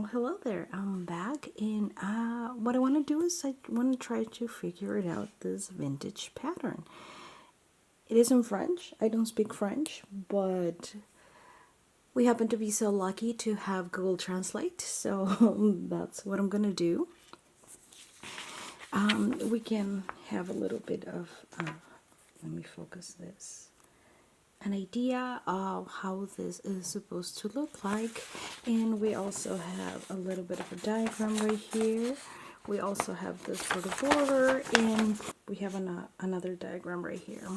Hello there, I'm back, and what I want to do is I want to try to figure it out, this vintage pattern. It is in French. I don't speak French, but we happen to be so lucky to have Google Translate, so that's what I'm gonna do. We can have a little bit of, let me focus this, an idea of how this is supposed to look like, and we also have a little bit of a diagram right here. We also have this for the border, and we have another diagram right here.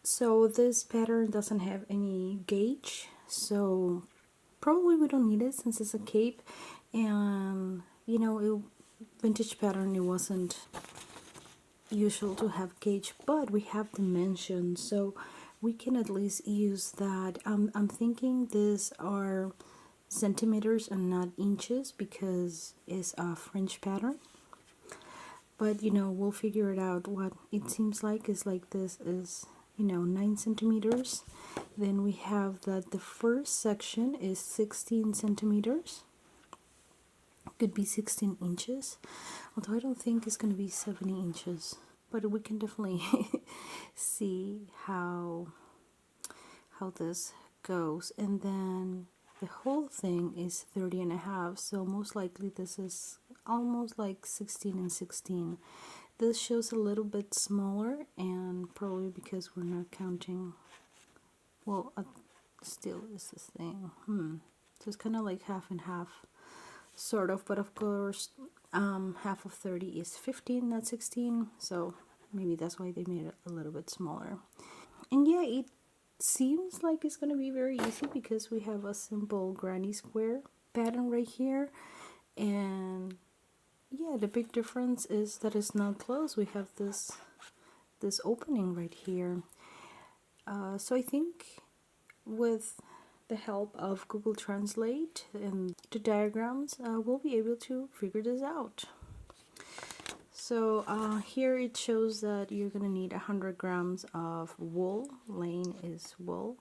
So this pattern doesn't have any gauge, so probably we don't need it since it's a cape, and you know, vintage pattern, it wasn't usual to have gauge, but we have dimensions, so we can at least use that. I'm thinking these are centimeters and not inches because it's a French pattern, but we'll figure it out. What it seems like is like this is 9 centimeters. Then we have that the first section is 16 centimeters, could be 16 inches, although I don't think it's going to be 70 inches, but we can definitely see how this goes. And then the whole thing is 30 and a half, so most likely this is almost like 16 and 16. This shows a little bit smaller, and probably because we're not counting, well, still is this thing, so it's kind of like half and half, sort of, but of course half of 30 is 15, not 16, so maybe that's why they made it a little bit smaller. And yeah, it seems like it's going to be very easy because we have a simple granny square pattern right here, and yeah, the big difference is that it's not closed. We have this opening right here. So I think with the help of Google Translate and the diagrams, we'll be able to figure this out. So here it shows that you're gonna need 100 grams of wool. Laine is wool.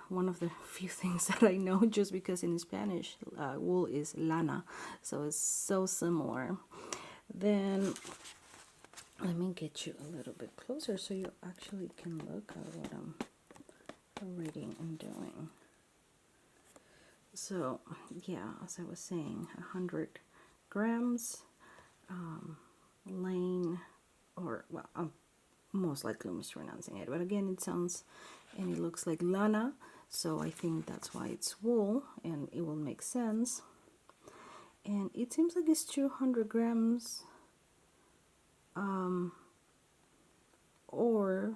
One of the few things that I know, just because in Spanish wool is lana, so it's so similar. Then let me get you a little bit closer so you actually can look at what I'm reading and doing. So yeah, as I was saying, 100 grams, Laine, or well, I'm most likely mispronouncing it, but again, it sounds and it looks like lana, so I think that's why it's wool, and it will make sense. And it seems like it's 200 grams, or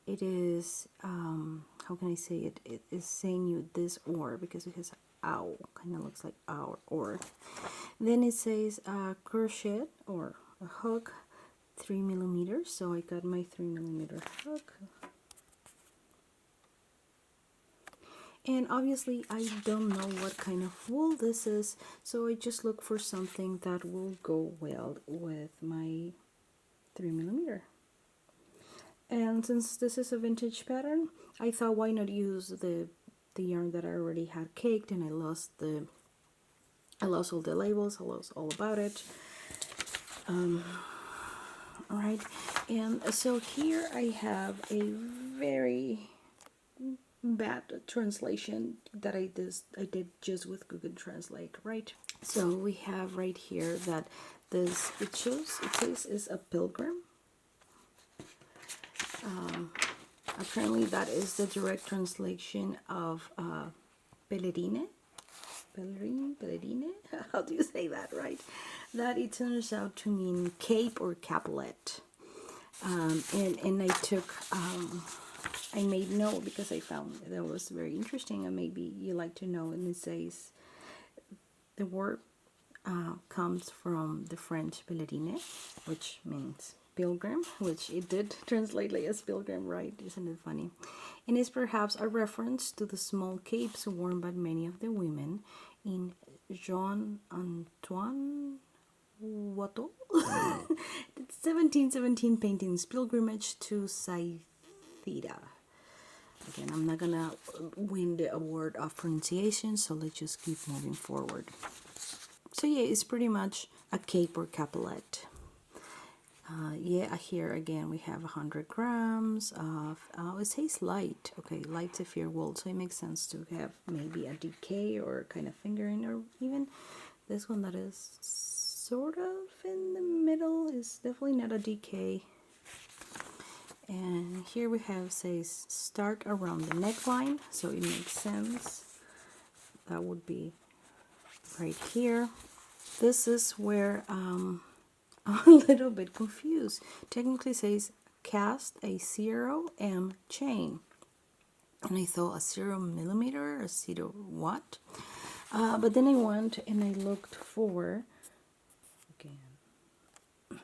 it is, how can I say it? It is saying you this or, because it has ow, kind of looks like our or. Then it says crochet or a hook, 3 millimeters. So I got my 3 millimeter hook. And obviously I don't know what kind of wool this is, so I just look for something that will go well with my 3 millimeter. And since this is a vintage pattern, I thought why not use the yarn that I already had caked, and I lost all the labels, I lost all about it. Alright, and so here I have a very bad translation that I did just with Google Translate, right? So we have right here that this, it says is a pilgrim. Apparently that is the direct translation of Pelerine, how do you say that, right? That it turns out to mean cape or capelet. And I took, I made note because I found that was very interesting, and maybe you like to know. And it says the word comes from the French Pelerine, which means pilgrim, which it did translate like as pilgrim, right? Isn't it funny? And is perhaps a reference to the small capes worn by many of the women in Jean Antoine Watteau 1717 paintings, Pilgrimage to Scythia. Again, I'm not gonna win the award of pronunciation, so let's just keep moving forward. So yeah, it's pretty much a cape or capelet. Yeah, here again we have 100 grams of, it says light. Okay, light zephyr wool, so it makes sense to have maybe a DK or kind of fingering, or even this one that is sort of in the middle is definitely not a DK. And here we have, says start around the neckline, so it makes sense. That would be right here. This is where I'm a little bit confused. Technically says cast a 0M chain. And I thought a 0 millimeter, a 0 what? But then I went and I looked for, again,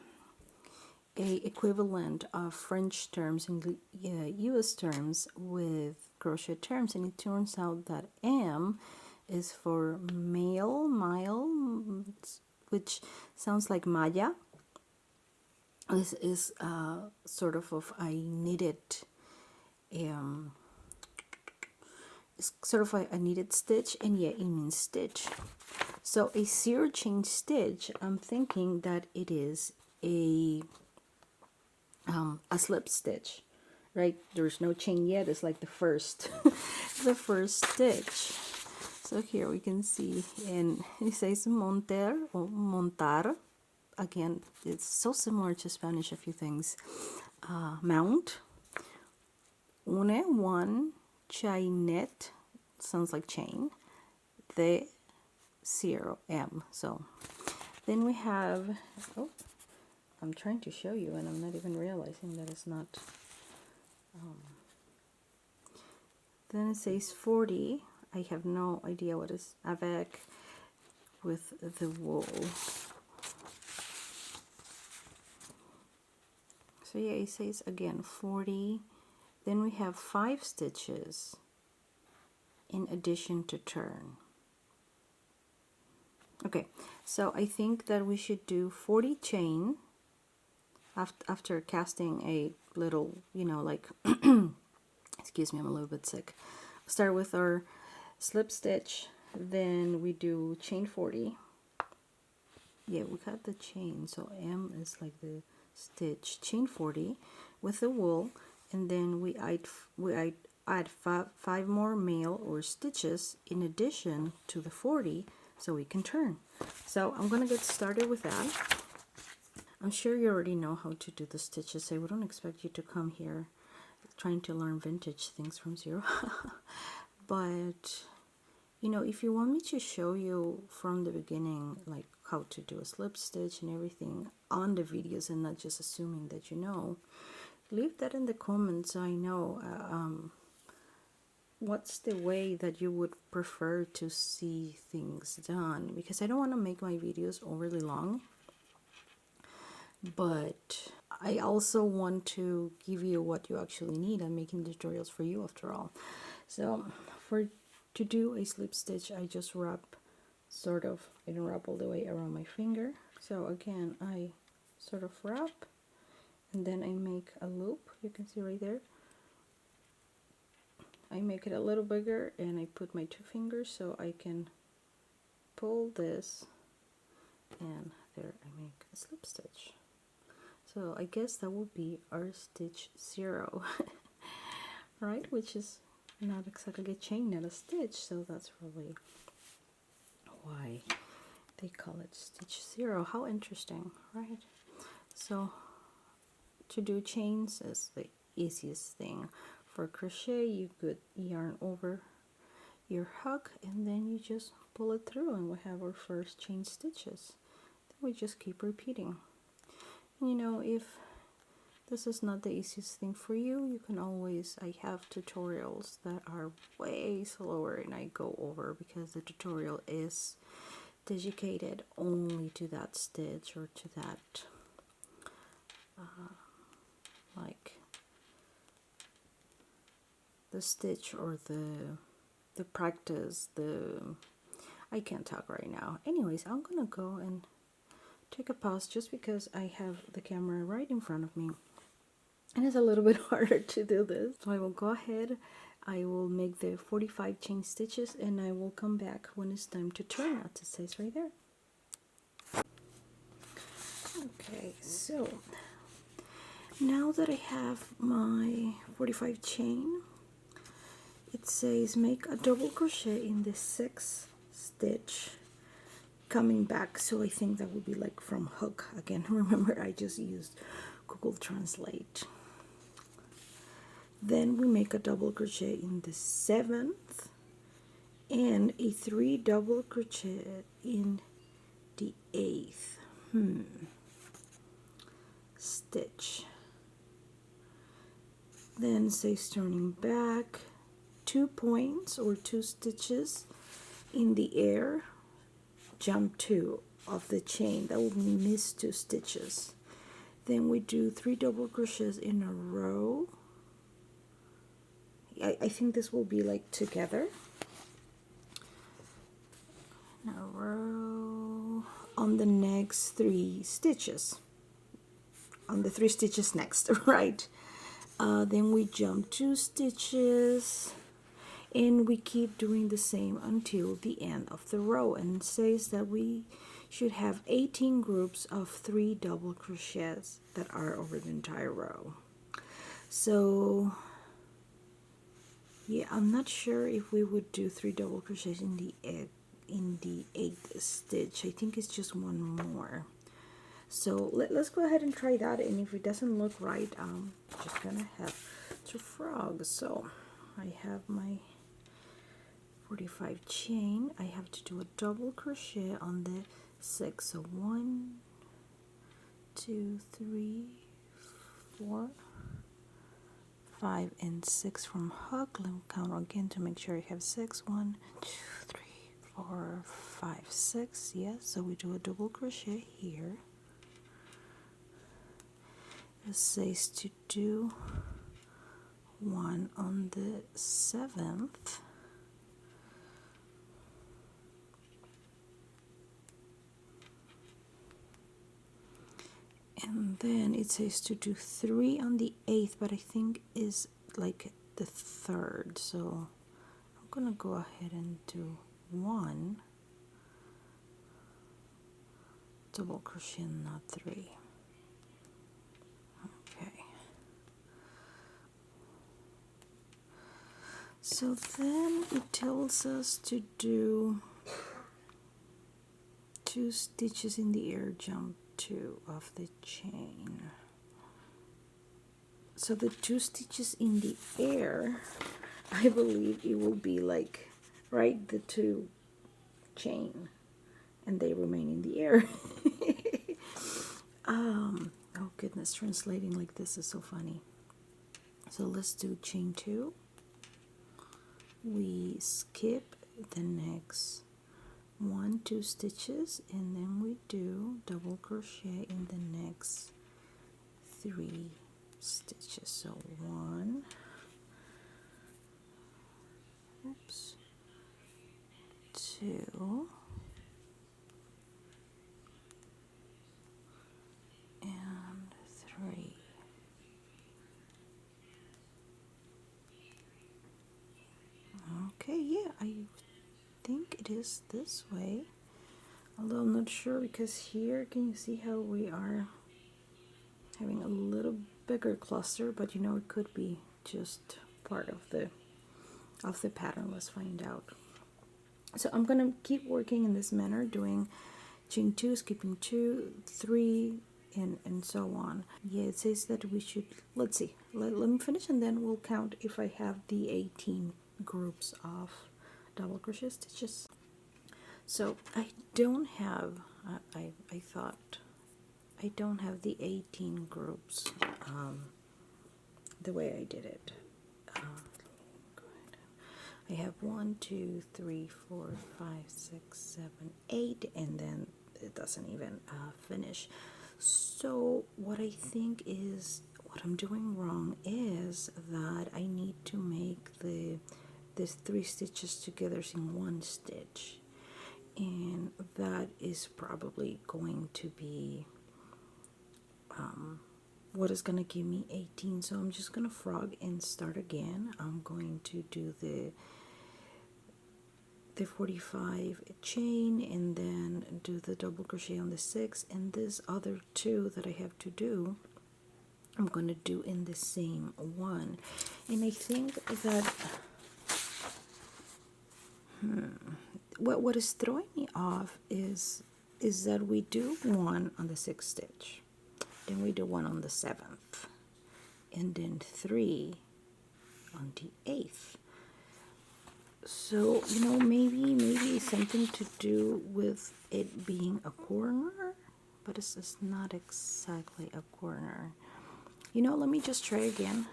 a equivalent of French terms and US terms with crochet terms, and it turns out that M is for male, which sounds like Maya. This is sort of a knitted, it's sort of a knitted stitch, and yeah, it means stitch. So a 0 chain stitch, I'm thinking that it is a slip stitch, right? There's no chain yet. It's like the first the first stitch. So here we can see, and it says monter or montar. Again, it's so similar to Spanish, a few things. Mount. One chainet, sounds like chain. The 0M. So then we have, oh, I'm trying to show you and I'm not even realizing that it's not. Then it says 40. I have no idea what is avec with the wool. So yeah, it says again 40. Then we have 5 stitches in addition to turn. Okay, so I think that we should do 40 chain after casting a little, you know, like, excuse me, I'm a little bit sick. Start with our slip stitch, then we do chain 40. Yeah, we got the chain, so M is like the stitch, chain 40 with the wool, and then we add five more mail or stitches in addition to the 40, so we can turn. So I'm gonna get started with that. I'm sure you already know how to do the stitches. I wouldn't expect you to come here trying to learn vintage things from zero. But you know, if you want me to show you from the beginning, like how to do a slip stitch and everything on the videos, and not just assuming that you know, leave that in the comments so I know what's the way that you would prefer to see things done, because I don't want to make my videos overly long, but I also want to give you what you actually need. I'm making tutorials for you after all. So to do a slip stitch, I just wrap sort of, I don't wrap all the way around my finger. So again, I sort of wrap and then I make a loop. You can see right there. I make it a little bigger and I put my 2 fingers so I can pull this, and there I make a slip stitch. So I guess that will be our stitch 0, right? Which is not exactly a chain, not a stitch, so that's really why they call it stitch 0. How interesting, right? So to do chains is the easiest thing. For crochet, you put yarn over your hook and then you just pull it through, and we have our first chain stitches. Then we just keep repeating. You know, if this is not the easiest thing for you, you can always, I have tutorials that are way slower and I go over, because the tutorial is dedicated only to that stitch or to that like the stitch or the practice, I can't talk right now. Anyways, I'm gonna go and take a pause just because I have the camera right in front of me and it's a little bit harder to do this. So I will go ahead, I will make the 45 chain stitches, and I will come back when it's time to turn, as it says right there. Okay, so now that I have my 45 chain, it says make a double crochet in the 6th stitch coming back, so I think that would be like from hook again. Remember, I just used Google Translate. Then we make a double crochet in the 7th and a 3 double crochet in the 8th stitch. Then says turning back, 2 points or 2 stitches in the air, jump 2 of the chain. That will miss 2 stitches. Then we do 3 double crochets in a row. I think this will be like together. In a row on the next 3 stitches. On the 3 stitches next, right? Then we jump 2 stitches, and we keep doing the same until the end of the row. And it says that we should have 18 groups of 3 double crochets that are over the entire row. So yeah, I'm not sure if we would do 3 double crochets in the 8th stitch. I think it's just one more. So let's go ahead and try that, and if it doesn't look right, I'm just gonna have to frog. So I have my 45 chain. I have to do a double crochet on the 6. So 1, 2, 3, 4, 5, and 6 from hook. Let me count again to make sure I have 6. 1, 2, 3, 4, 5, 6. Yes, so we do a double crochet here. It says to do 1 on the 7th. And then it says to do 3 on the 8th, but I think is like the 3rd. So I'm gonna go ahead and do 1 double crochet, not 3. Okay. So then it tells us to do 2 stitches in the air, jump 2 of the chain. So the 2 stitches in the air, I believe it will be like, right, the 2 chain, and they remain in the air. Oh goodness, translating like this is so funny. So let's do chain 2. We skip the next 1, 2 stitches, and then we do double crochet in the next 3 stitches. So 1, oops, 2, and 3. Okay, yeah, I think it is this way, although I'm not sure, because here, can you see how we are having a little bigger cluster? But you know, it could be just part of the pattern. Let's find out. So I'm gonna keep working in this manner, doing chain 2, skipping 2, 3, and so on. Yeah, it says that we should, let's see, let me finish, and then we'll count if I have the 18 groups of double crochet stitches. So I don't have, I thought I don't have the 18 groups the way I did it. I have 1, 2, 3, 4, 5, 6, 7, 8, and then it doesn't even finish. So what I think is, what I'm doing wrong is that I need to make these 3 stitches together in 1 stitch, and that is probably going to be what is gonna give me 18. So I'm just gonna frog and start again. I'm going to do the 45 chain and then do the double crochet on the 6, and this other 2 that I have to do I'm gonna do in the same one. And I think that what is throwing me off is that we do 1 on the 6th stitch, then we do 1 on the 7th, and then 3 on the 8th. So, you know, maybe something to do with it being a corner, but it's not exactly a corner. You know, let me just try again.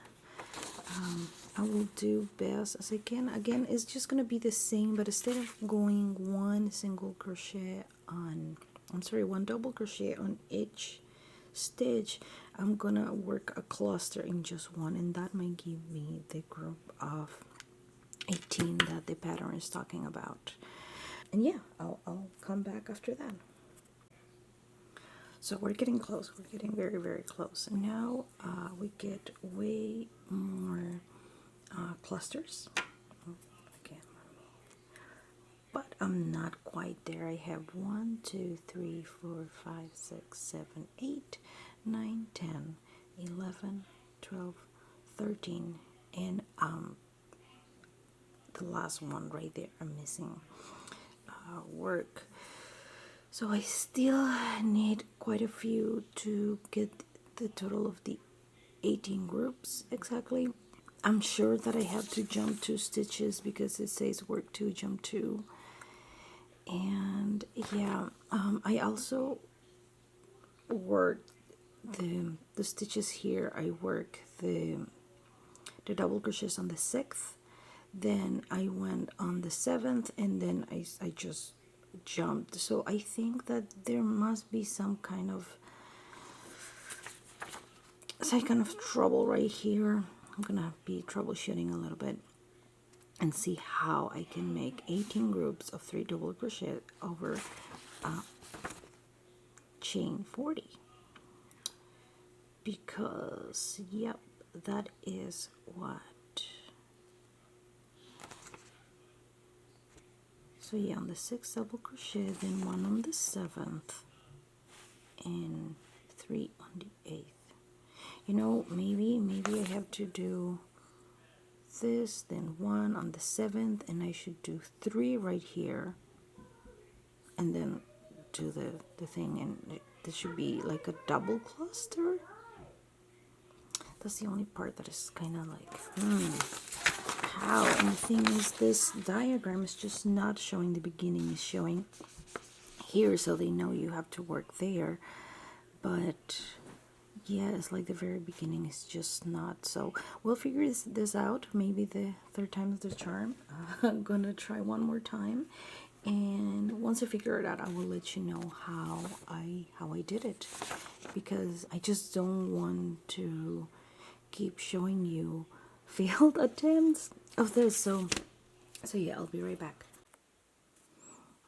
I will do best as I can. Again, it's just gonna be the same, but instead of going 1 single crochet on, one double crochet on each stitch, I'm gonna work a cluster in just one, and that might give me the group of 18 that the pattern is talking about. And yeah, I'll come back after that. So we're getting close. We're getting very, very close. And now we get way more clusters. Again, but I'm not quite there. I have 1, 2, 3, 4, 5, 6, 7, 8, 9, 10, 11, 12, 13, and the last one right there I'm missing work. So I still need quite a few to get the total of the 18 groups exactly. I'm sure that I have to jump 2 stitches because it says work 2, jump 2. And yeah, I also work the stitches here. I work the double crochets on the 6th, then I went on the 7th, and then I just jumped. So I think that there must be some kind of trouble right here. I'm gonna be troubleshooting a little bit and see how I can make 18 groups of 3 double crochet over chain 40, because yep, that is what. So yeah, on the 6th double crochet, then 1 on the 7th, and 3 on the 8th. You know, maybe I have to do this, then 1 on the 7th, and I should do 3 right here, and then do the thing, and this should be like a double cluster. That's the only part that is kind of like, how? And the thing is, this diagram is just not showing the beginning, it's showing here, so they know you have to work there. But yeah, it's like the very beginning is just not. So we'll figure this out. Maybe the 3rd time is the charm. I'm gonna try one more time, and once I figure it out, I will let you know how I did it, because I just don't want to keep showing you failed attempts of this. So yeah, I'll be right back.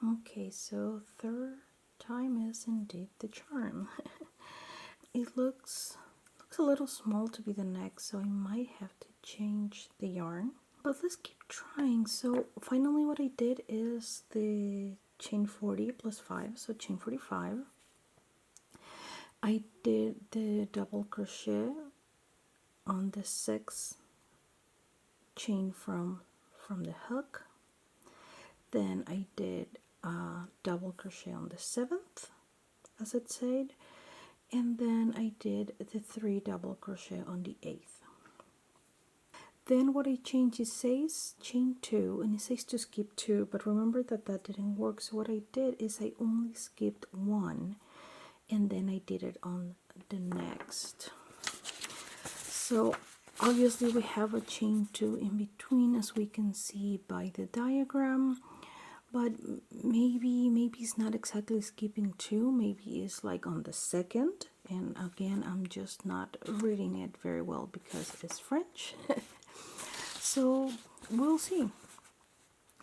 Okay, so 3rd time is indeed the charm. It looks a little small to be the neck, so I might have to change the yarn, but let's keep trying. So finally what I did is the chain 40 plus 5, so chain 45. I did the double crochet on the 6th chain from the hook, then I did double crochet on the 7th as it said, and then I did the 3 double crochet on the 8th. Then what I changed, it says chain 2 and it says to skip 2, but remember that didn't work. So what I did is I only skipped 1, and then I did it on the next. So obviously we have a chain 2 in between, as we can see by the diagram, but maybe it's not exactly skipping 2, maybe it's like on the 2nd, and again I'm just not reading it very well because it is French. So we'll see.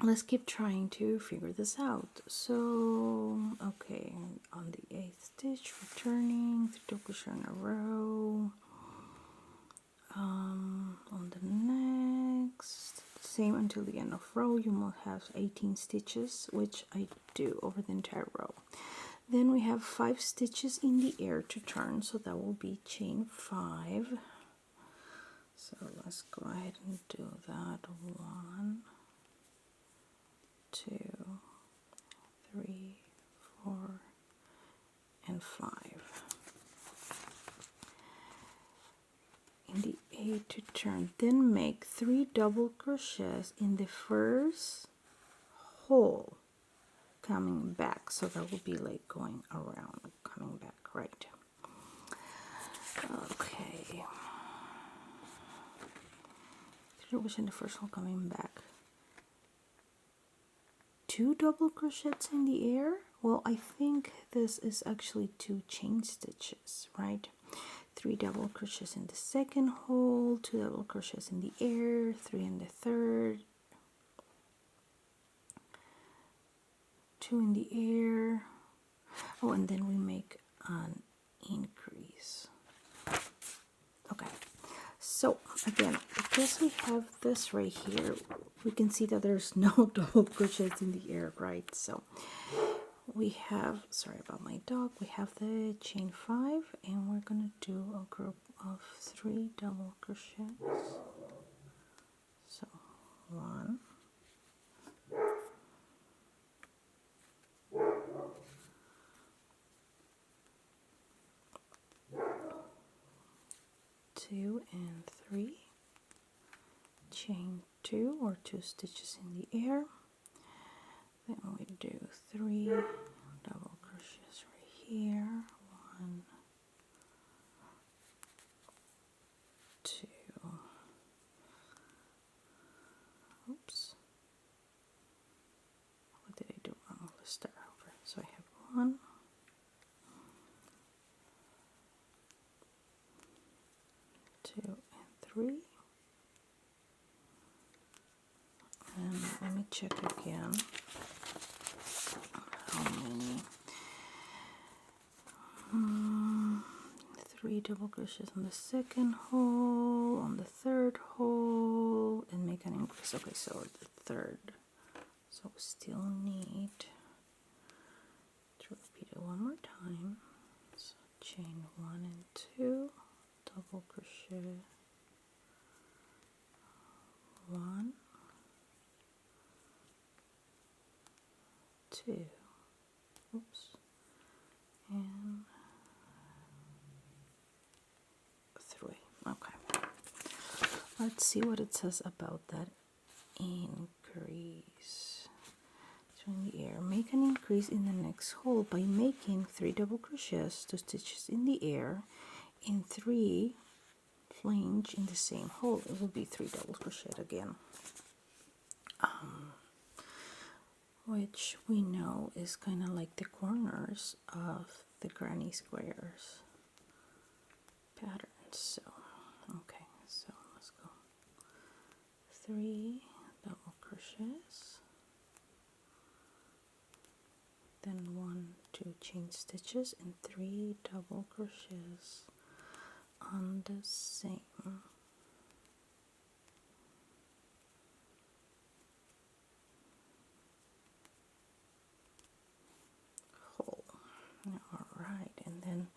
Let's keep trying to figure this out. So okay, on the 8th stitch, returning 3 double crochet in a row, On the next, same until the end of row, you will have 18 stitches, which I do over the entire row. Then we have 5 stitches in the air to turn, so that will be chain 5. So let's go ahead and do that. 1, 2, 3, 4, and 5. In the A to turn, then make 3 double crochets in the first hole coming back, so that will be like going around, coming back, right? Okay, which in the first hole coming back, 2 double crochets in the air. Well, I think this is actually 2 chain stitches, right? 3 double crochets in the second hole, 2 double crochets in the air, 3 in the third, 2 in the air. Oh, and then we make an increase. Okay, so again, because we have this right here, we can see that there's no double crochets in the air, right? So we have, sorry about my dog, we have the chain 5, and we're gonna do a group of 3 double crochets. So 1, 2 and 3, chain 2 or 2 stitches in the air. Then we do 3 double crochets right here. 1, 2. Oops. What did I do wrong? Let's start over. So I have 1, 2, and 3. And let me check again how many. 3 double crochets on the second hole, on the third hole, and make an increase. Okay, so the third. So we still need to repeat it one more time. So chain 1 and 2, double crochet 1, 2, oops, and 3. Okay, let's see what it says about that increase. So in the air, make an increase in the next hole by making 3 double crochets, 2 stitches in the air, and 3 flange in the same hole. It will be 3 double crochet again, which we know is kind of like the corners of the granny squares pattern. So okay, so let's go 3 double crochets, then 1, 2 chain stitches, and 3 double crochets on the same hole. All right, and then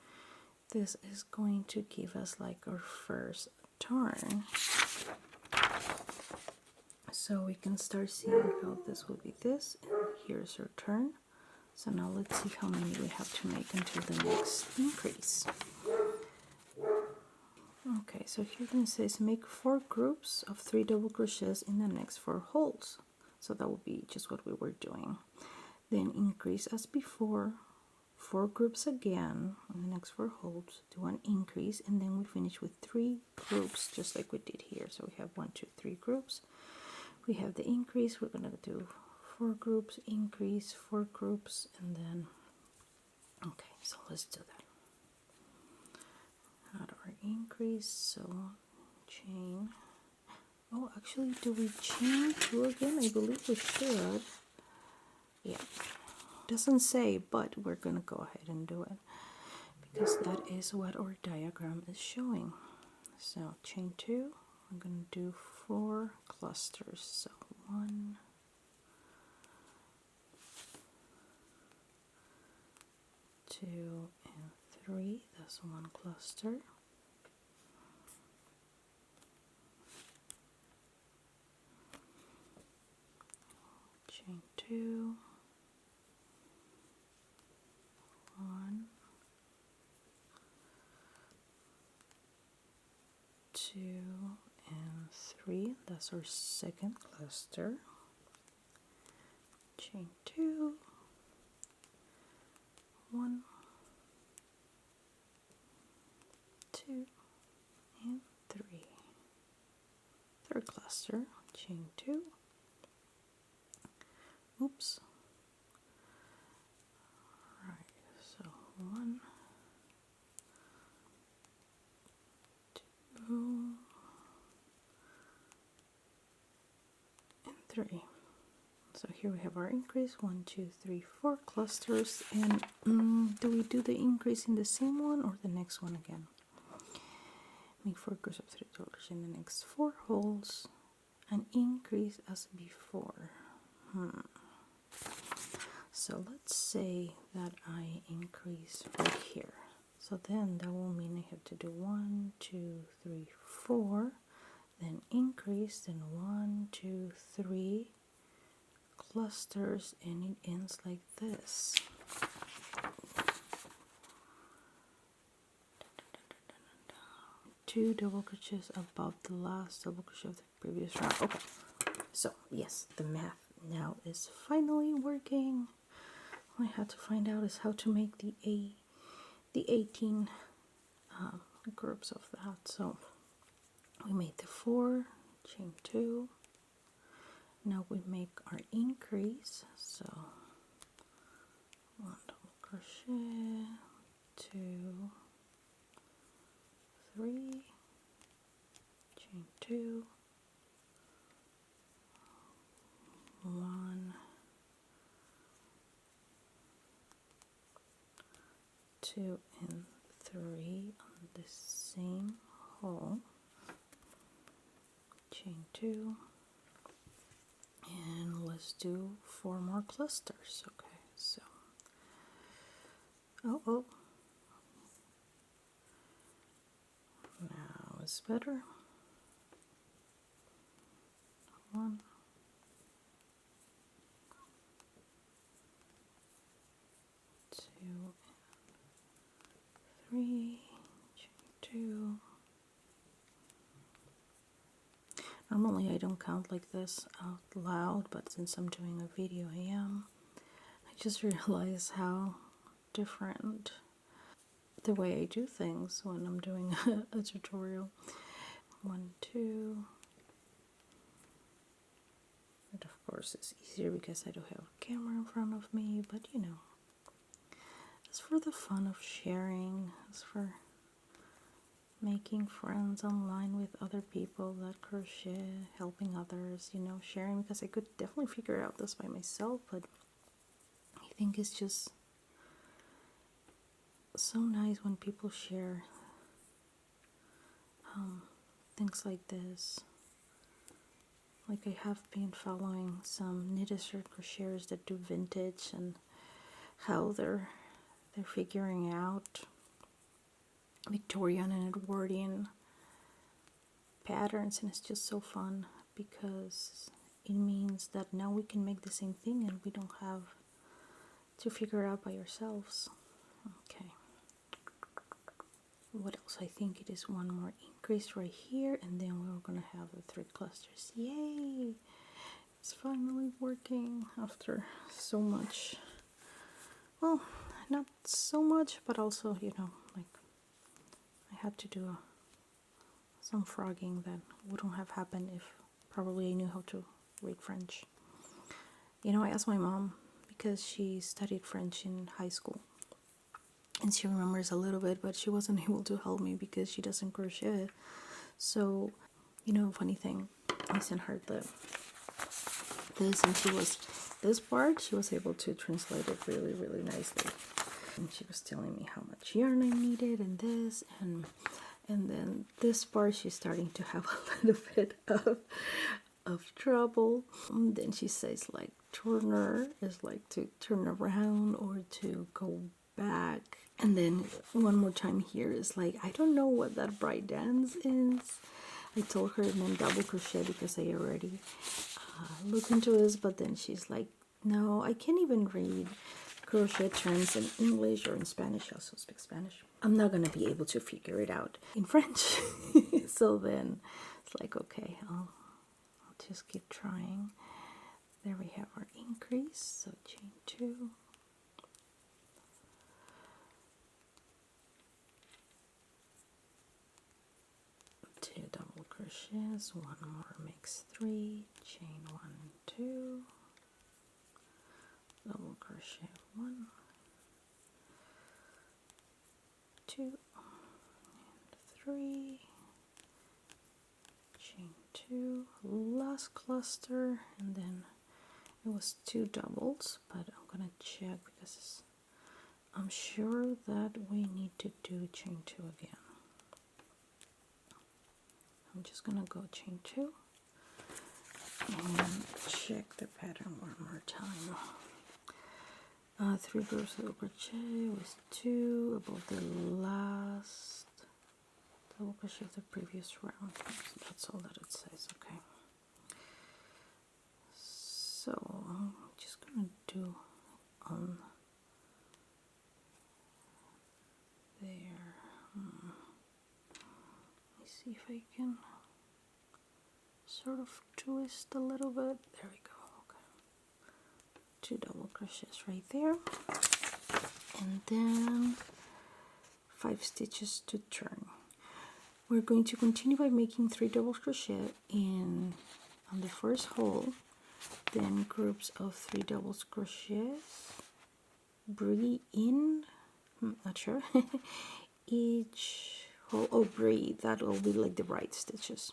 this is going to give us like our first turn, so we can start seeing how this will be this, and here's our turn. So now let's see how many we have to make until the next increase. Okay, so here it says make 4 groups of 3 double crochets in the next 4 holes. So that will be just what we were doing. Then increase as before, 4 groups again in the next 4 holes, do an increase, and then we finish with 3 groups just like we did here. So we have 1, 2, 3 groups. We have the increase, we're gonna do 4 groups, increase, 4 groups, and then okay, so let's do that. Add our increase, so chain. Oh, actually, do we chain 2 again? I believe we should. Yeah, doesn't say, but we're gonna go ahead and do it because that is what our diagram is showing. So chain 2, I'm going to do 4 clusters. So 1, 2, and 3. That's 1 cluster. Chain 2, 1, 2, and 3. That's our second cluster. Chain 2, 1, 2, and 3. Third cluster, chain 2. Oops. Right, so 1, 2, and 3. So here we have our increase, 1, 2, 3, 4 clusters. And do we do the increase in the same one or the next one again? Make 4 groups of 3 dollars in the next 4 holes and increase as before. So let's say that I increase right here. So then that will mean I have to do 1, 2, 3, 4, then increase, then 1, 2, 3 clusters, and it ends like this. Two double crochets above the last double crochet of the previous round. Okay, so yes, the math now is finally working. All I had to find out is how to make the 18 groups of that. So we made the 4, chain 2. Now we make our increase. So 1 double crochet, 2, 3, chain 2, 1, 2, and 3 on the same hole, chain 2, and let's do 4 more clusters. Okay, so oh, now it's better. 1, 2, 3, chain 2. Normally I don't count like this out loud, but since I'm doing a video I am. I just realized how different the way I do things when I'm doing a tutorial. 1, 2. And of course it's easier because I don't have a camera in front of me, but you know, it's for the fun of sharing. It's for making friends online with other people that crochet, helping others, you know, sharing, because I could definitely figure out this by myself, but I think it's just so nice when people share things like this. Like I have been following some knitters or crocheters that do vintage and how they're figuring out Victorian and Edwardian patterns, and it's just so fun because it means that now we can make the same thing and we don't have to figure it out by ourselves. Okay, what else? I think it is one more increase right here, and then we're gonna have the 3 clusters. Yay, it's finally working after so much, well, not so much, but also, you know, like I had to do some frogging that wouldn't have happened if probably I knew how to read French. You know, I asked my mom because she studied French in high school and she remembers a little bit, but she wasn't able to help me because she doesn't crochet. So, you know, funny thing, I sent her this, and this part she was able to translate it really, really nicely. And she was telling me how much yarn I needed and this, and And then this part she's starting to have a little bit of trouble. And then she says like turner is like to turn around or to go back. And then one more time here is like, I don't know what that bright dance is. I told her and then double crochet because I already looked into this, but then she's like, no, I can't even read crochet terms in English or in Spanish. I also speak Spanish. I'm not gonna be able to figure it out in French. So then it's like, okay, I'll just keep trying. There we have our increase, so chain 2, 2 double crochets, 1 more, makes 3, chain 1, 2, double crochet 1, 2, and 3, chain 2, last cluster, and then it was 2 doubles, but I'm gonna check because I'm sure that we need to do chain 2 again. I'm just gonna go chain 2 and check the pattern one more time. 3 groups of crochet was 2 above the last double crochet of the previous round. That's all that it says. Okay. So I'm just gonna do on there. Let me see if I can sort of twist a little bit. There we go. Okay. 2 double crochets right there, and then 5 stitches to turn. We're going to continue by making 3 double crochet in on the first hole, then groups of 3 double crochets, breathe in, not sure, each hole, oh breathe, that will be like the right stitches.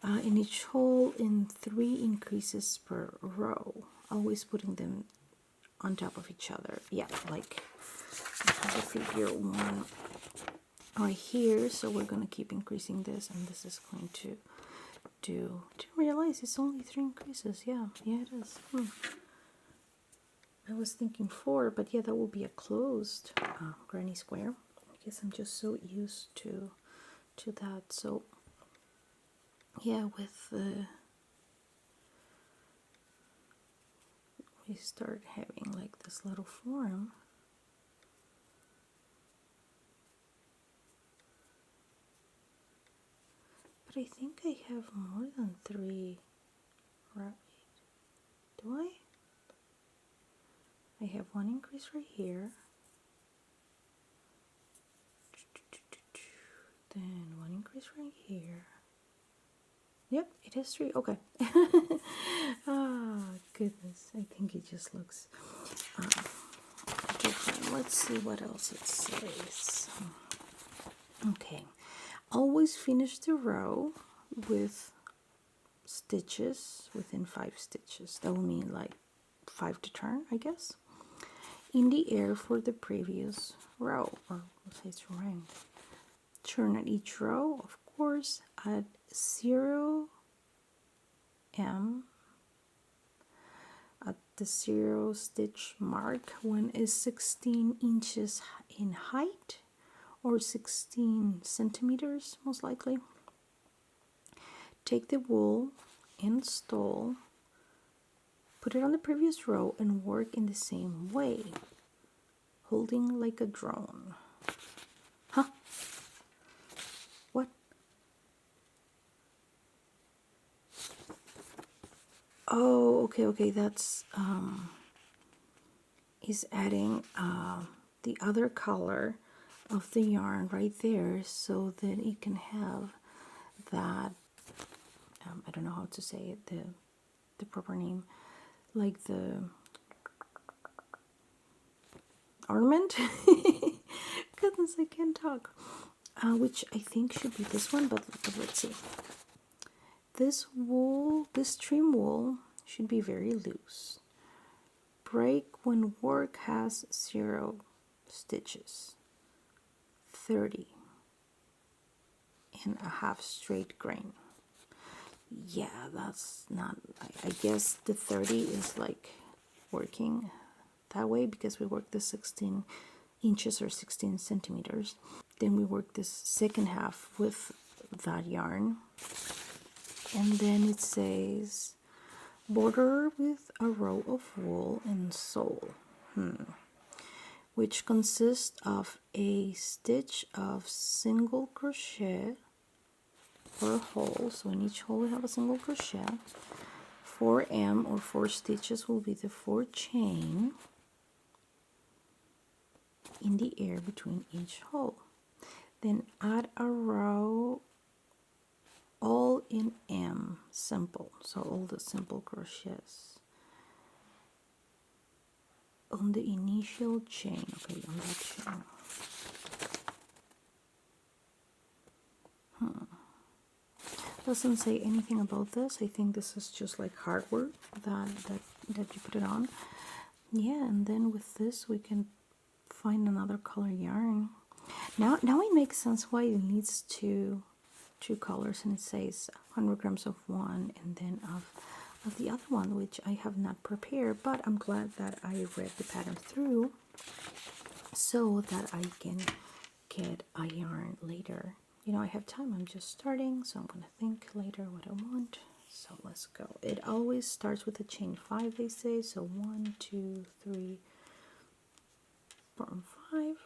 In each hole in 3 increases per row, always putting them on top of each other. Yeah, like the figure 1 right here. So we're going to keep increasing this, and this is going to do, didn't realize it's only 3 increases. Yeah, it is. I was thinking 4, but yeah, that will be a closed granny square. I guess I'm just so used to that. So yeah, with the we start having like this little form. But I think I have more than 3, right? Do I? I have 1 increase right here. Then 1 increase right here. Yep, it is 3. Okay. Ah, goodness. I think it just looks different. Let's see what else it says. Okay. Always finish the row with stitches within 5 stitches. That will mean like 5 to turn, I guess, in the air for the previous row, or let's say it's round. Turn at each row, of course, at 0 M at the 0 stitch mark when is 16 inches in height, or 16 centimeters most likely. Take the wool, install, put it on the previous row, and work in the same way, holding like a drone. Huh? What? Oh, okay, that's is adding the other color of the yarn right there, so that it can have that I don't know how to say it, the proper name, like the ornament. Goodness, I can't talk. Which I think should be this one, but let's see. This wool, this trim wool, should be very loose. Break when work has 0 stitches. 30. and a half straight grain. Yeah, that's not, I guess the 30 is like working that way because we work the 16 inches or 16 centimeters. Then we work this second half with that yarn, and then it says border with a row of wool and sole, which consists of a stitch of single crochet per hole. So in each hole we have a single crochet. 4M or 4 stitches will be the 4 chain in the air between each hole. Then add a row all in M, simple, so all the simple crochets on the initial chain. Okay, on that chain. Doesn't say anything about this. I think this is just like hardware that you put it on. Yeah, and then with this we can find another color yarn. Now it makes sense why it needs two colors, and it says 100 grams of one and then of the other one, which I have not prepared, but I'm glad that I read the pattern through so that I can get a yarn later. You know, I have time, I'm just starting, so I'm gonna think later what I want. So let's go. It always starts with a chain 5, they say, so 1, 2, 3, 4, and 5.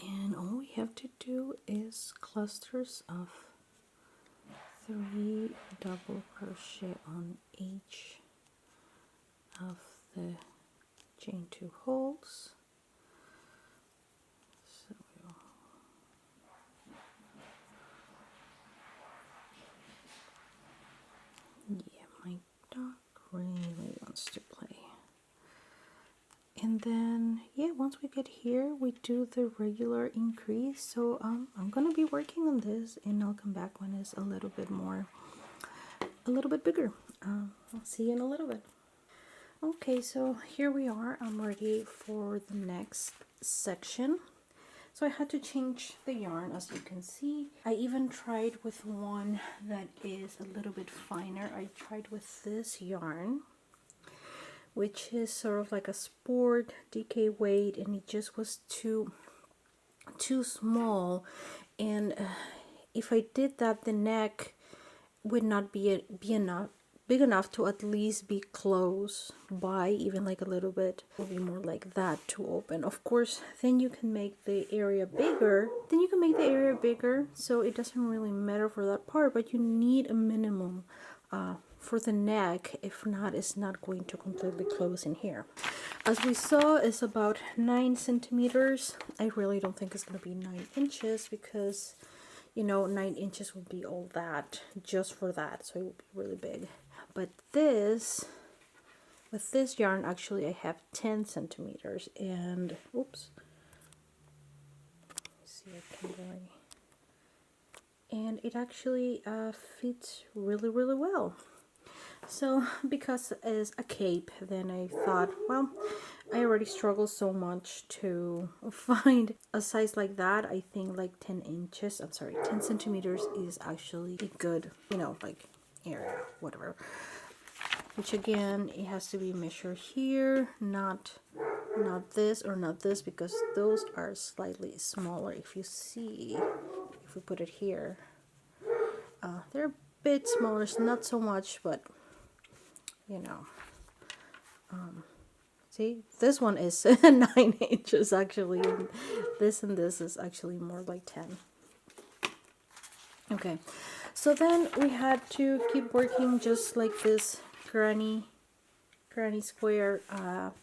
And all we have to do is clusters of 3 double crochet on each of the chain 2 holes. So yeah, my dog really wants to play. And then yeah, once we get here we do the regular increase. So I'm gonna be working on this and I'll come back when it's a little bit bigger. I'll see you in a little bit. Okay, so here we are. I'm ready for the next section. So I had to change the yarn, as you can see. I even tried with one that is a little bit finer. I tried with this yarn, which is sort of like a sport DK weight, and it just was too small. And if I did that, the neck would not be big enough to at least be close by, even like a little bit. It will be more like that to open. Of course, then you can make the area bigger. So it doesn't really matter for that part, but you need a minimum for the neck. If not, it's not going to completely close in here. As we saw, it's about 9 centimeters. I really don't think it's going to be 9 inches because, you know, 9 inches would be all that just for that, so it would be really big. But this, with this yarn, actually I have 10 centimeters, and oops, see, I can really, and it actually fits really well. So because it's a cape, then I thought, well, I already struggle so much to find a size like that. I think like 10 centimeters is actually a good, you know, like area, whatever. Which again, it has to be measured here, not this or not this, because those are slightly smaller. If you see, if we put it here, they're a bit smaller, not so much, but you know, see, this one is 9 inches actually, and this is actually more like 10. Okay, so then we had to keep working just like this granny square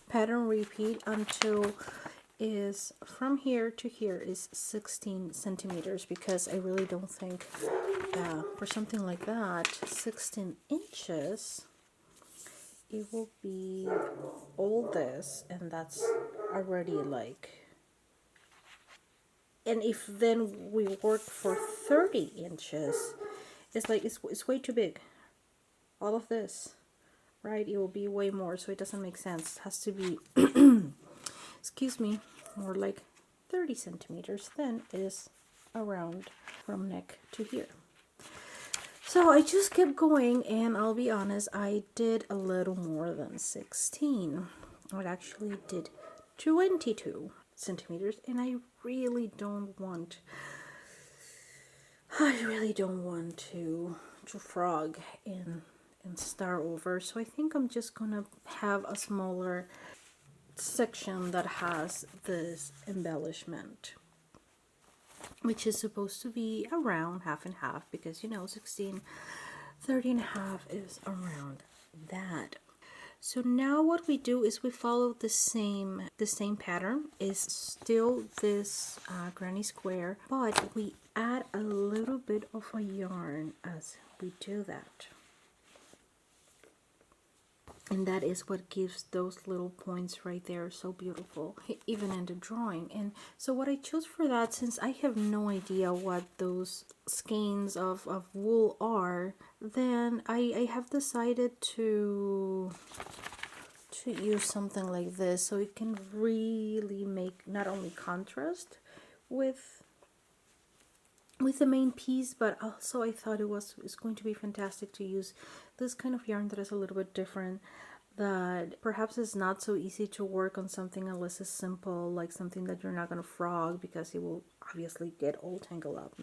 pattern repeat until is from here to here is 16 centimeters, because I really don't think for something like that 16 inches it will be all this, and that's already like, and if then we work for 30 inches, it's like it's way too big, all of this, right? It will be way more, so it doesn't make sense. It has to be excuse me, more like 30 centimeters. Then is around from neck to here. So I just kept going, and I'll be honest, I did a little more than 16. I actually did 22 centimeters, and I really don't want to frog and start over. So I think I'm just gonna have a smaller section that has this embellishment, which is supposed to be around half and half, because 16, 30 and a half is around that. So now what we do is we follow the same pattern. Is still this granny square, but we add a little bit of a yarn as we do that. And that is what gives those little points right there so beautiful, even in the drawing. And so what I chose for that, since I have no idea what those skeins of wool are, then I have decided to use something like this, so it can really make not only contrast with the main piece, but also I thought it's going to be fantastic to use this kind of yarn that is a little bit different, that perhaps is not so easy to work on something unless it's simple, like something that you're not going to frog, because it will obviously get all tangled up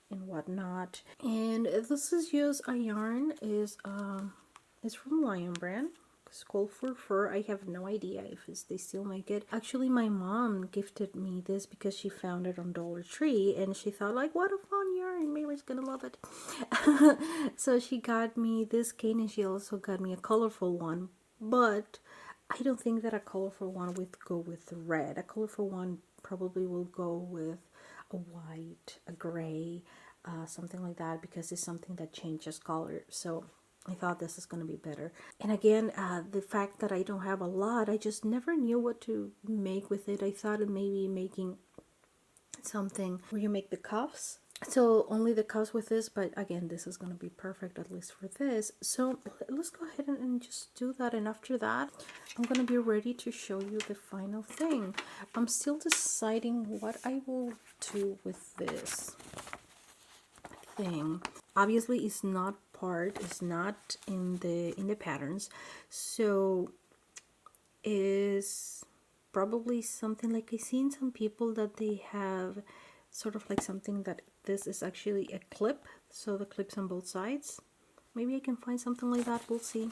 and whatnot. And this is just a yarn, is from Lion Brand. It's called For Fur. I have no idea if they still make it. Actually, my mom gifted me this because she found it on Dollar Tree, and she thought, like, what a fun yarn, Mary's gonna love it. So she got me this cane, and she also got me a colorful one, but I don't think that a colorful one would go with red. A colorful one probably will go with a white, a gray, something like that, because it's something that changes color. So I thought this is going to be better. And again, the fact that I don't have a lot, I just never knew what to make with it. I thought of maybe making something where you make the cuffs. So only the cuffs with this, but again, this is going to be perfect, at least for this. So let's go ahead and just do that. And after that, I'm going to be ready to show you the final thing. I'm still deciding what I will do with this thing. Obviously, it's not in the patterns, so is probably something like I seen some people that they have sort of like something that this is actually a clip, so the clips on both sides. Maybe I can find something like that. We'll see.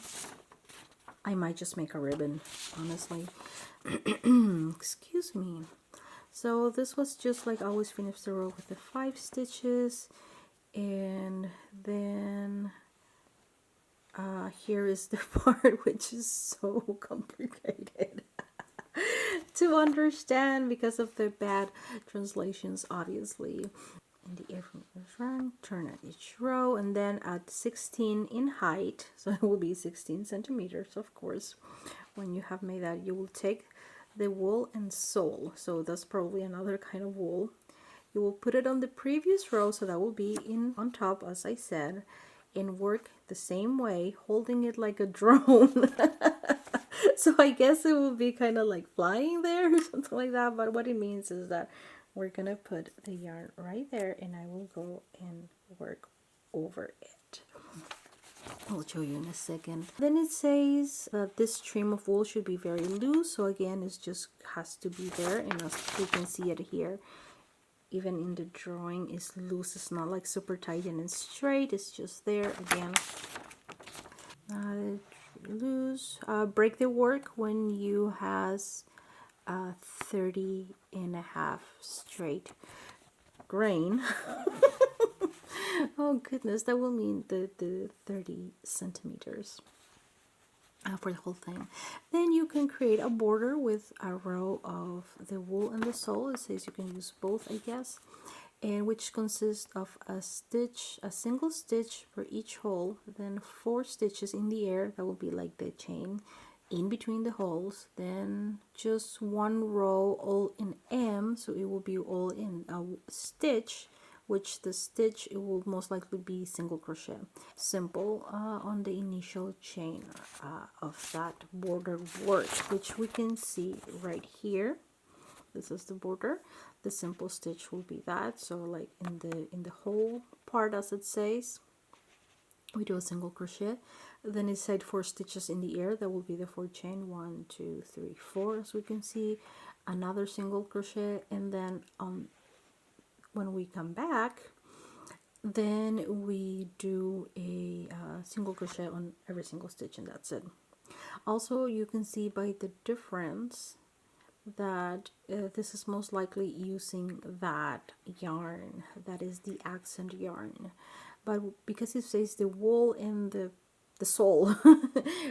I might just make a ribbon, honestly. Excuse me. So this was just like always finish the row with the 5 stitches. And then here is the part which is so complicated to understand because of the bad translations, obviously. In the earring is round, turn at each row, and then at 16 in height, so it will be 16 centimeters, of course. When you have made that, you will take the wool and sole. So that's probably another kind of wool. You will put it on the previous row, so that will be on top, as I said, and work the same way, holding it like a drone. So I guess it will be kind of like flying there or something like that, but what it means is that we're gonna put the yarn right there, and I will go and work over it. I'll show you in a second. Then it says that this trim of wool should be very loose, so again, it just has to be there, and as you can see it here, even in the drawing, is loose. It's not like super tight and straight, it's just there again. Loose. Break the work when you has 30 and a half straight grain. Oh goodness, that will mean the 30 centimeters for the whole thing. Then you can create a border with a row of the wool and the sole. It says you can use both, I guess, and which consists of a single stitch for each hole, then 4 stitches in the air, that will be like the chain in between the holes, then just 1 row all in M, so it will be all in a stitch, which the stitch, it will most likely be single crochet. Simple on the initial chain of that border work, which we can see right here. This is the border. The simple stitch will be that. So like in the whole part, as it says, we do a single crochet. Then inside 4 stitches in the air, that will be the 4 chain, 1 2 3 4, as we can see, another single crochet, and then when we come back, then we do a single crochet on every single stitch, and that's it. Also, you can see by the difference that this is most likely using that yarn, that is the accent yarn, but because it says the wool and the sole,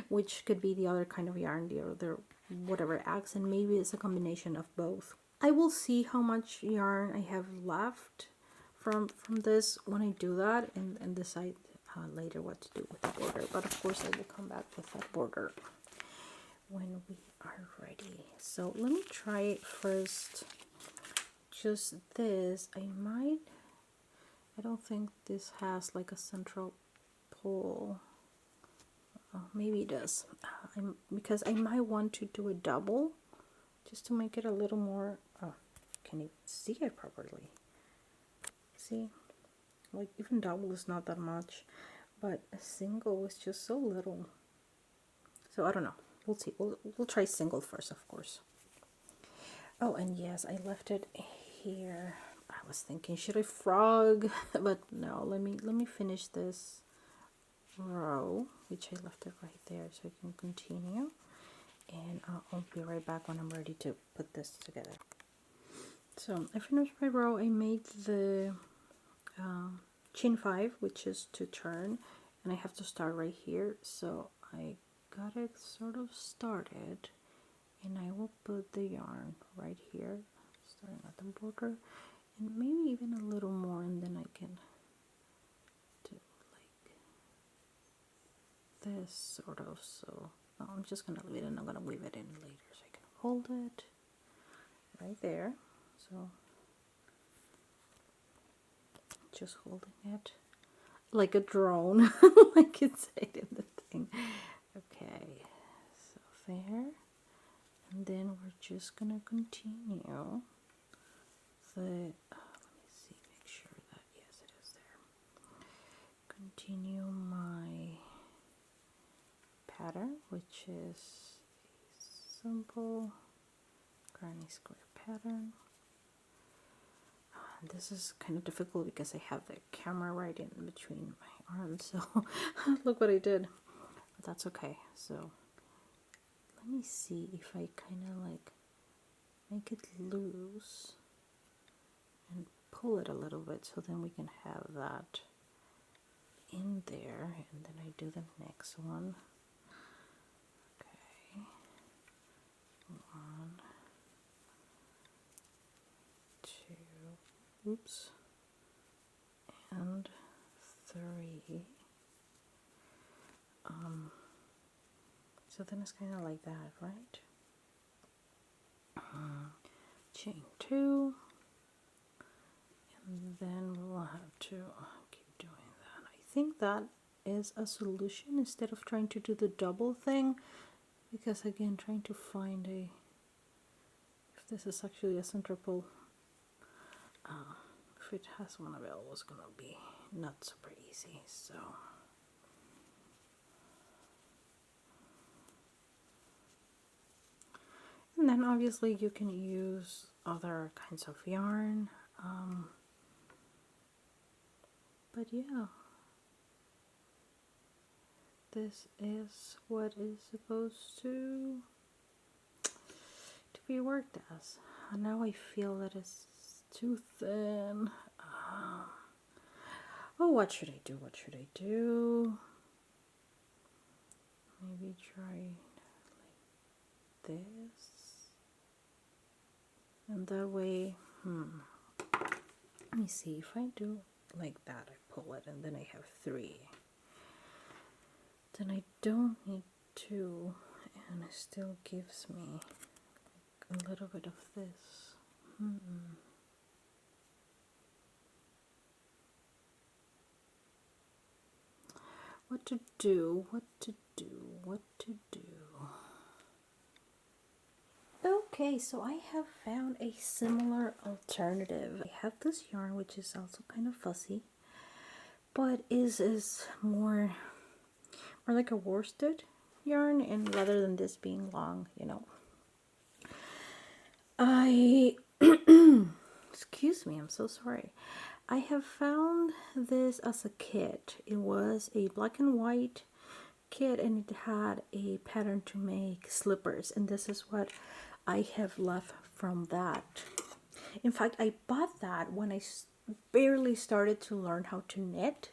which could be the other kind of yarn, the other whatever accent, maybe it's a combination of both. I will see how much yarn I have left from this when I do that, and decide later what to do with the border. But of course I will come back with that border when we are ready. So let me try it first, just this. I don't think this has like a central pole. Maybe it does, because I might want to do a double just to make it a little more, can you see it properly? See, like even double is not that much, but a single is just so little. So I don't know, we'll see. We'll try single first, of course. Oh, and yes, I left it here. I was thinking, should I frog? But no, let me finish this row, which I left it right there, so I can continue, and I'll be right back when I'm ready to put this together. So I finished my row. I made the chain 5, which is to turn, and I have to start right here, so I got it sort of started, and I will put the yarn right here, starting at the border, and maybe even a little more, and then I can do like this sort of. So I'm just gonna leave it, and I'm gonna weave it in later, so I can hold it right there. So just holding it like a drone, like it said in the thing. Okay, so there, and then we're just gonna continue the let me see, make sure that yes, it is there. Continue my pattern, which is a simple granny square pattern. This is kind of difficult because I have the camera right in between my arms, so look what I did, but that's okay. So let me see if I kind of like make it loose and pull it a little bit, so then we can have that in there, and then I do the next one. Okay, 1 2, oops, and 3. So then it's kind of like that, right? Chain 2, and then we'll have to keep doing that. I think that is a solution instead of trying to do the double thing, because again, trying to find if this is actually a center pole, if it has one available, it's gonna be not super easy. So and then obviously you can use other kinds of yarn, but yeah, this is what is supposed to be worked as. And now I feel that it's too thin. Oh, what should I do? What should I do? Maybe try like this. And that way, let me see, if I do like that, I pull it and then I have 3. Then I don't need 2, and it still gives me like a little bit of this. What to do, what to do, what to do. Okay, so I have found a similar alternative. I have this yarn which is also kind of fussy, but is more like a worsted yarn, and rather than this being long, you know. I excuse me, I'm so sorry. I have found this as a kit. It was a black and white kit and it had a pattern to make slippers, and this is what I have left from that. In fact, I bought that when I barely started to learn how to knit,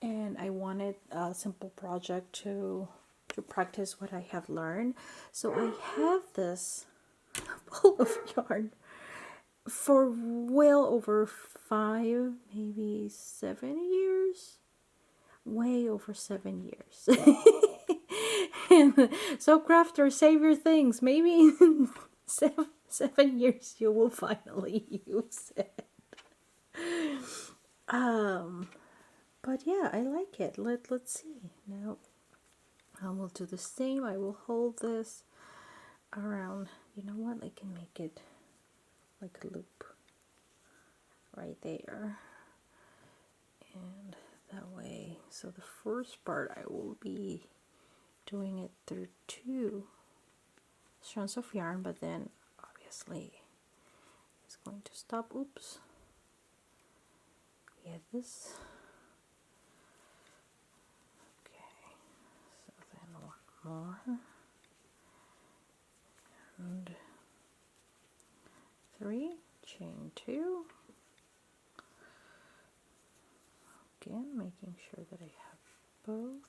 and I wanted a simple project to practice what I have learned. So I have this ball of yarn for well over 5, maybe 7 years. Way over 7 years. And so crafters, save your things. Maybe in 7 years you will finally use it. But yeah, I like it. Let's see. Now I will do the same. I will hold this around. You know what? I can make it like a loop right there, and that way. So the first part I will be doing it through 2 strands of yarn, but then obviously it's going to stop. Oops. We have this. Okay, so then 1 more and 3, chain 2. Again, making sure that I have both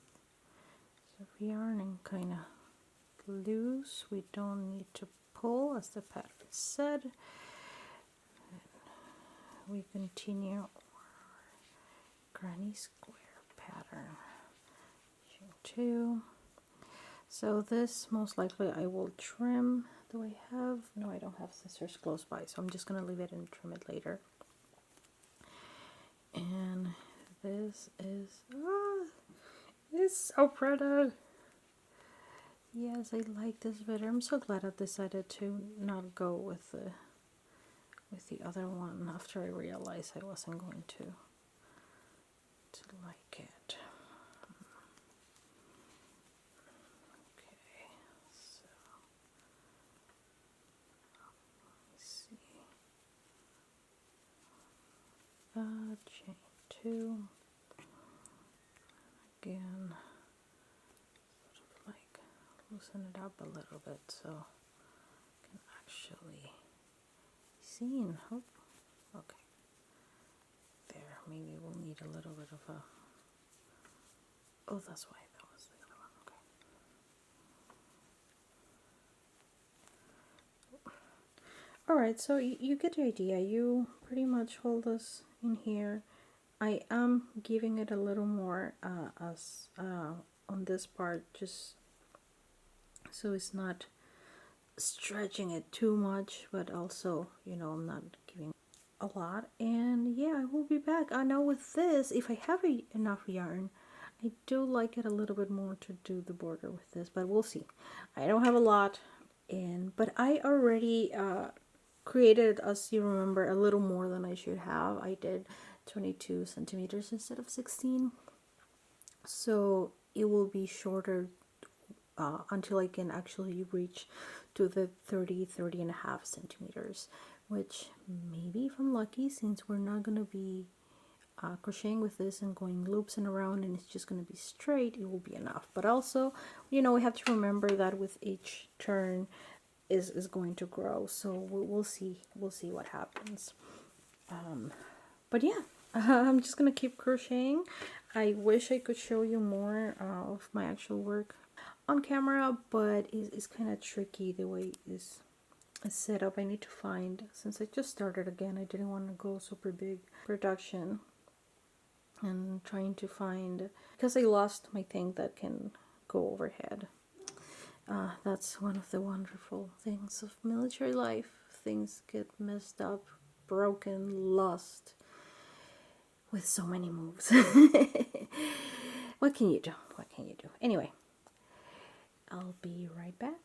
of yarn and kind of loose. We don't need to pull, as the pattern said. And we continue our granny square pattern. Chain 2. So this most likely I will trim. Do I have? No, I don't have scissors close by, so I'm just gonna leave it and trim it later. And this is it's so pretty. Yes, I like this better. I'm so glad I decided to not go with the other one after I realized I wasn't going to like it. Okay, so let me see. Chain 2. Again, sort of like loosen it up a little bit so I can actually be seen. Oh, okay. There, maybe we'll need a little bit of a. Oh, that's why that was the other one. Okay. Alright, so you get the idea. You pretty much hold this in here. I am giving it a little more on this part, just so it's not stretching it too much, but also, you know, I'm not giving a lot. And yeah, I will be back. I know with this, if I have enough yarn, I do like it a little bit more to do the border with this, but we'll see. I don't have a lot, but I already created, as you remember, a little more than I should have. I did 22 centimeters instead of 16, so it will be shorter until I can actually reach to the 30 and a half centimeters, which maybe if I'm lucky, since we're not going to be crocheting with this and going loops and around, and it's just going to be straight, it will be enough. But also, you know, we have to remember that with each turn is going to grow, so we'll see what happens. But yeah, I'm just gonna keep crocheting. I wish I could show you more of my actual work on camera, but it's kind of tricky the way it's set up. I need to find, since I just started again, I didn't want to go super big production, and trying to find, because I lost my thing that can go overhead. That's one of the wonderful things of military life. Things get messed up, broken, lost, with so many moves. What can you do? What can you do? Anyway, I'll be right back.